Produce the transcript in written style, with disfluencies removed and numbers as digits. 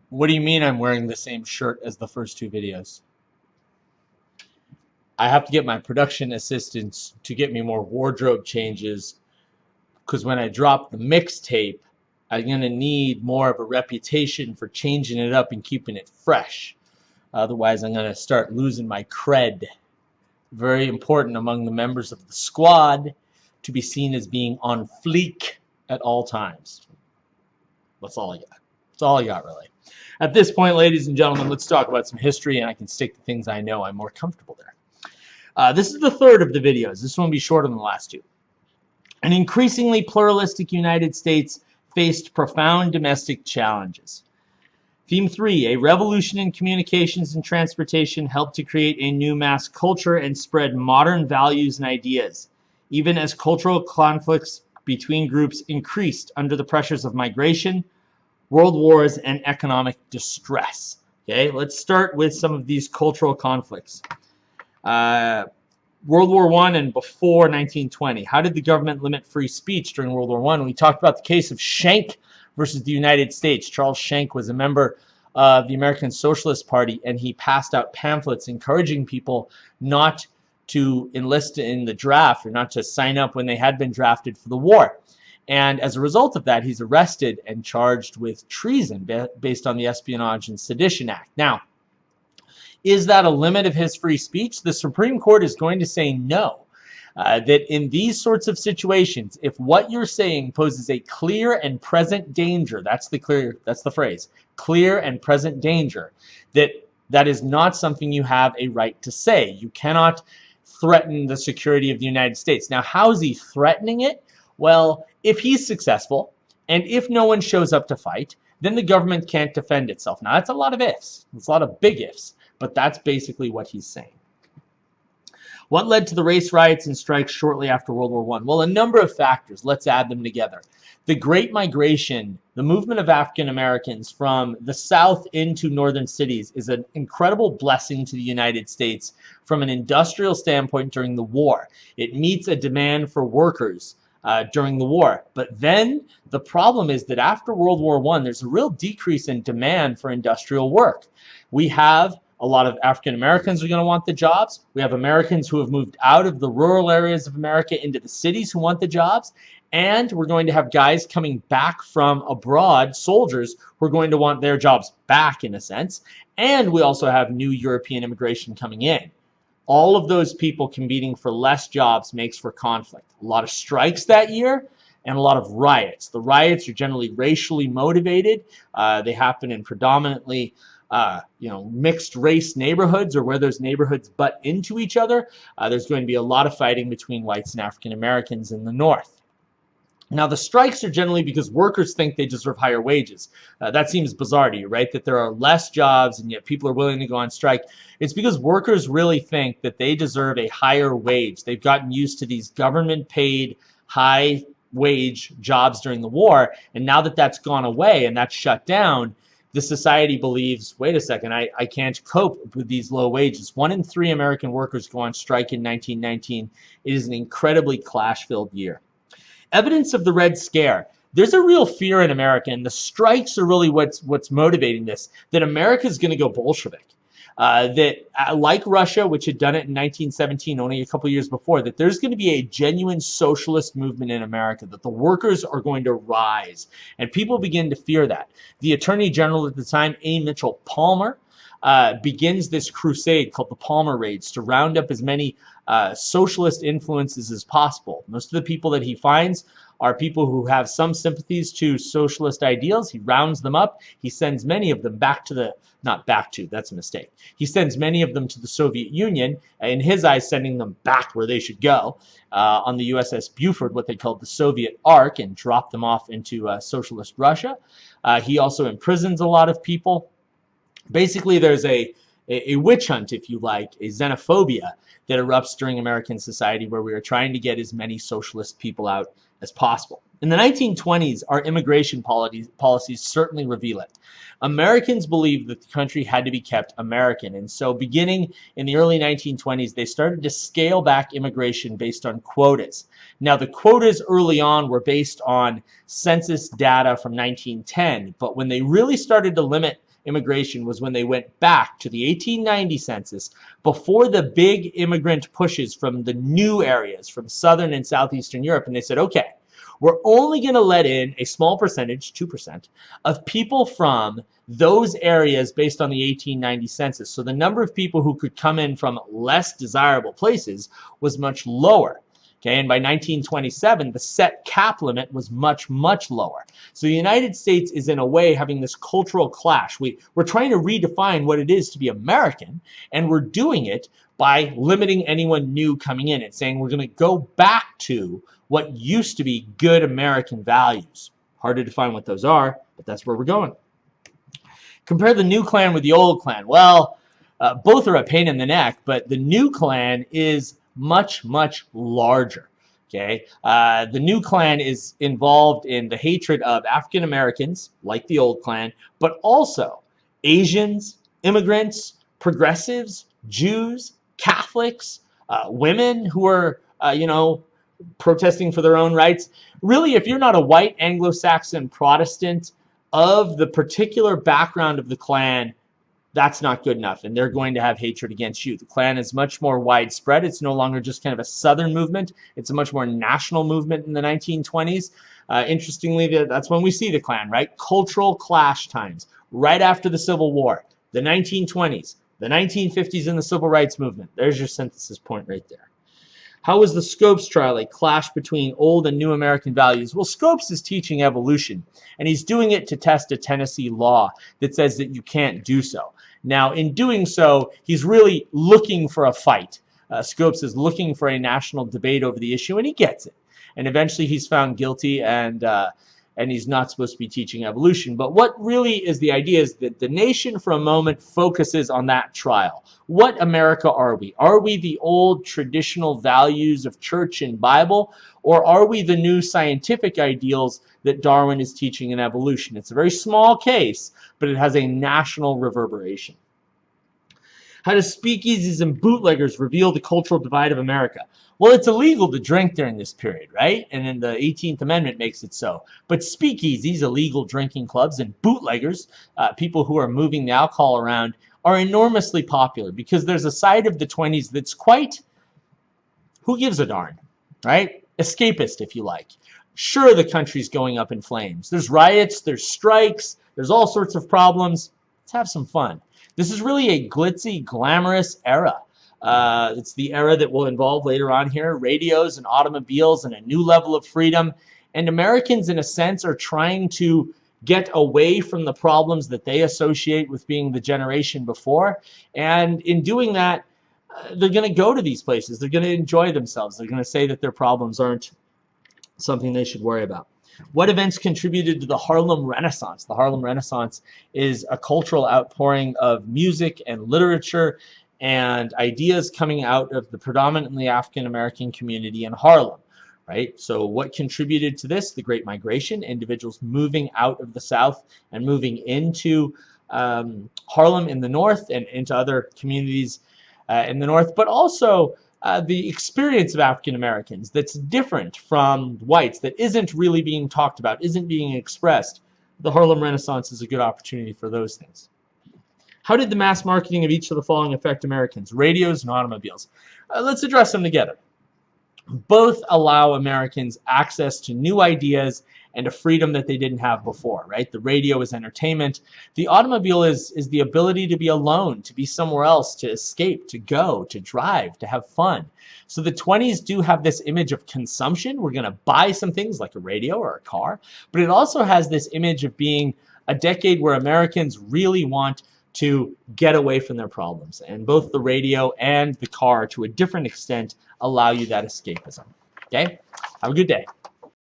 What do you mean I'm wearing the same shirt as the first two videos? I have to get my production assistants to get me more wardrobe changes because when I drop the mixtape, I'm going to need more of a reputation for changing it up and keeping it fresh. Otherwise, I'm going to start losing my cred. Very important among the members of the squad to be seen as being on fleek at all times. That's all I got. That's all I got, really. At this point, ladies and gentlemen, let's talk about some history, and I can stick to things I know I'm more comfortable there. This is the third of the videos. This one will be shorter than the last two. An increasingly pluralistic United States faced profound domestic challenges. Theme 3, a revolution in communications and transportation helped to create a new mass culture and spread modern values and ideas, even as cultural conflicts between groups increased under the pressures of migration, world wars, and economic distress. Okay, let's start with some of these cultural conflicts. World War I and before 1920. How did the government limit free speech during World War I? We talked about the case of Schenck versus the United States. Charles Schenck was a member of the American Socialist Party, and he passed out pamphlets encouraging people not to enlist in the draft or not to sign up when they had been drafted for the war. And as a result of that, he's arrested and charged with treason based on the Espionage and Sedition Act. Now, is that a limit of his free speech? The Supreme Court is going to say no. That in these sorts of situations, if what you're saying poses a clear and present danger, that's the phrase, clear and present danger, that is not something you have a right to say. You cannot threaten the security of the United States. Now, how is he threatening it? Well, if he's successful, and if no one shows up to fight, then the government can't defend itself. Now, that's a lot of ifs. It's a lot of big ifs, but that's basically what he's saying. What led to the race riots and strikes shortly after World War I? Well, a number of factors. Let's add them together. The Great Migration, the movement of African Americans from the South into northern cities, is an incredible blessing to the United States from an industrial standpoint during the war. It meets a demand for workers during the war. But then the problem is that after World War I, there's a real decrease in demand for industrial work. We have a lot of African Americans are going to want the jobs. We have Americans who have moved out of the rural areas of America into the cities who want the jobs. And we're going to have guys coming back from abroad, soldiers, who are going to want their jobs back in a sense. And we also have new European immigration coming in. All of those people competing for less jobs makes for conflict. A lot of strikes that year and a lot of riots. The riots are generally racially motivated. They happen in predominantly mixed race neighborhoods or where those neighborhoods butt into each other. There's going to be a lot of fighting between whites and African Americans in the North. Now, the strikes are generally because workers think they deserve higher wages. That seems bizarre to you, right? That there are less jobs and yet people are willing to go on strike. It's because workers really think that they deserve a higher wage. They've gotten used to these government-paid, high-wage jobs during the war, and now that that's gone away and that's shut down, the society believes, wait a second, I can't cope with these low wages. 1 in 3 American workers go on strike in 1919. It is an incredibly clash-filled year. Evidence of the Red Scare. There's a real fear in America, and the strikes are really what's motivating this, that America is going to go Bolshevik. Like Russia, which had done it in 1917, only a couple years before, that there's going to be a genuine socialist movement in America, that the workers are going to rise. And people begin to fear that. The Attorney General at the time, A. Mitchell Palmer, begins this crusade called the Palmer Raids to round up as many socialist influences as possible. Most of the people that he finds are people who have some sympathies to socialist ideals. He rounds them up. He sends many of them back to the, not back to, that's a mistake. He sends many of them to the Soviet Union, in his eyes sending them back where they should go, on the USS Buford, what they called the Soviet Ark, and drop them off into socialist Russia. He also imprisons a lot of people. Basically, there's a witch hunt, if you like, a xenophobia that erupts during American society where we are trying to get as many socialist people out as possible. In the 1920s, our immigration policies certainly reveal it. Americans believed that the country had to be kept American, and so beginning in the early 1920s, they started to scale back immigration based on quotas. Now, the quotas early on were based on census data from 1910, but when they really started to limit immigration was when they went back to the 1890 census before the big immigrant pushes from the new areas, from Southern and Southeastern Europe, and they said, okay, we're only going to let in a small percentage, 2%, of people from those areas based on the 1890 census. So the number of people who could come in from less desirable places was much lower. Okay, and by 1927, the set cap limit was much, much lower. So the United States is in a way having this cultural clash. We're trying to redefine what it is to be American, and we're doing it by limiting anyone new coming in and saying we're going to go back to what used to be good American values. Hard to define what those are, but that's where we're going. Compare the new Klan with the old Klan. Well, both are a pain in the neck, but the new Klan is much, much larger. Okay, the new Klan is involved in the hatred of African Americans, like the old Klan, but also Asians, immigrants, progressives, Jews, Catholics, women who are, protesting for their own rights. Really, if you're not a white Anglo-Saxon Protestant of the particular background of the Klan, that's not good enough, and they're going to have hatred against you. The Klan is much more widespread. It's no longer just kind of a Southern movement. It's a much more national movement in the 1920s. Interestingly, that's when we see the Klan, right? Cultural clash times, right after the Civil War, the 1920s, the 1950s, and the Civil Rights Movement. There's your synthesis point right there. How was the Scopes trial a clash between old and new American values? Well, Scopes is teaching evolution, and he's doing it to test a Tennessee law that says that you can't do so. Now, in doing so, he's really looking for a fight. Scopes is looking for a national debate over the issue, and he gets it. And eventually he's found guilty, and he's not supposed to be teaching evolution. But what really is the idea is that the nation for a moment focuses on that trial. What America are we? Are we the old traditional values of church and Bible, or are we the new scientific ideals that Darwin is teaching in evolution? It's a very small case, but it has a national reverberation. How do speakeasies and bootleggers reveal the cultural divide of America? Well, it's illegal to drink during this period, right? And then the 18th Amendment makes it so. But speakeasies, illegal drinking clubs, and bootleggers, people who are moving the alcohol around, are enormously popular because there's a side of the 20s that's quite, who gives a darn, right? Escapist, if you like. Sure, the country's going up in flames. There's riots, there's strikes, there's all sorts of problems. Let's have some fun. This is really a glitzy, glamorous era. It's the era that will involve later on here radios and automobiles and a new level of freedom. And Americans, in a sense, are trying to get away from the problems that they associate with being the generation before. And in doing that, they're going to go to these places. They're going to enjoy themselves. They're going to say that their problems aren't something they should worry about. What events contributed to the Harlem Renaissance? The Harlem Renaissance is a cultural outpouring of music and literature and ideas coming out of the predominantly African-American community in Harlem, right? So what contributed to this? The Great Migration, individuals moving out of the South and moving into Harlem in the North and into other communities in the North, but also the experience of African Americans that's different from whites, that isn't really being talked about, isn't being expressed. The Harlem Renaissance is a good opportunity for those things. How did the mass marketing of each of the following affect Americans? Radios and automobiles. Let's address them together. Both allow Americans access to new ideas and a freedom that they didn't have before, right? The radio is entertainment. The automobile is the ability to be alone, to be somewhere else, to escape, to go, to drive, to have fun. So the 20s do have this image of consumption. We're going to buy some things like a radio or a car, but it also has this image of being a decade where Americans really want to get away from their problems. And both the radio and the car, to a different extent, allow you that escapism. Okay? Have a good day.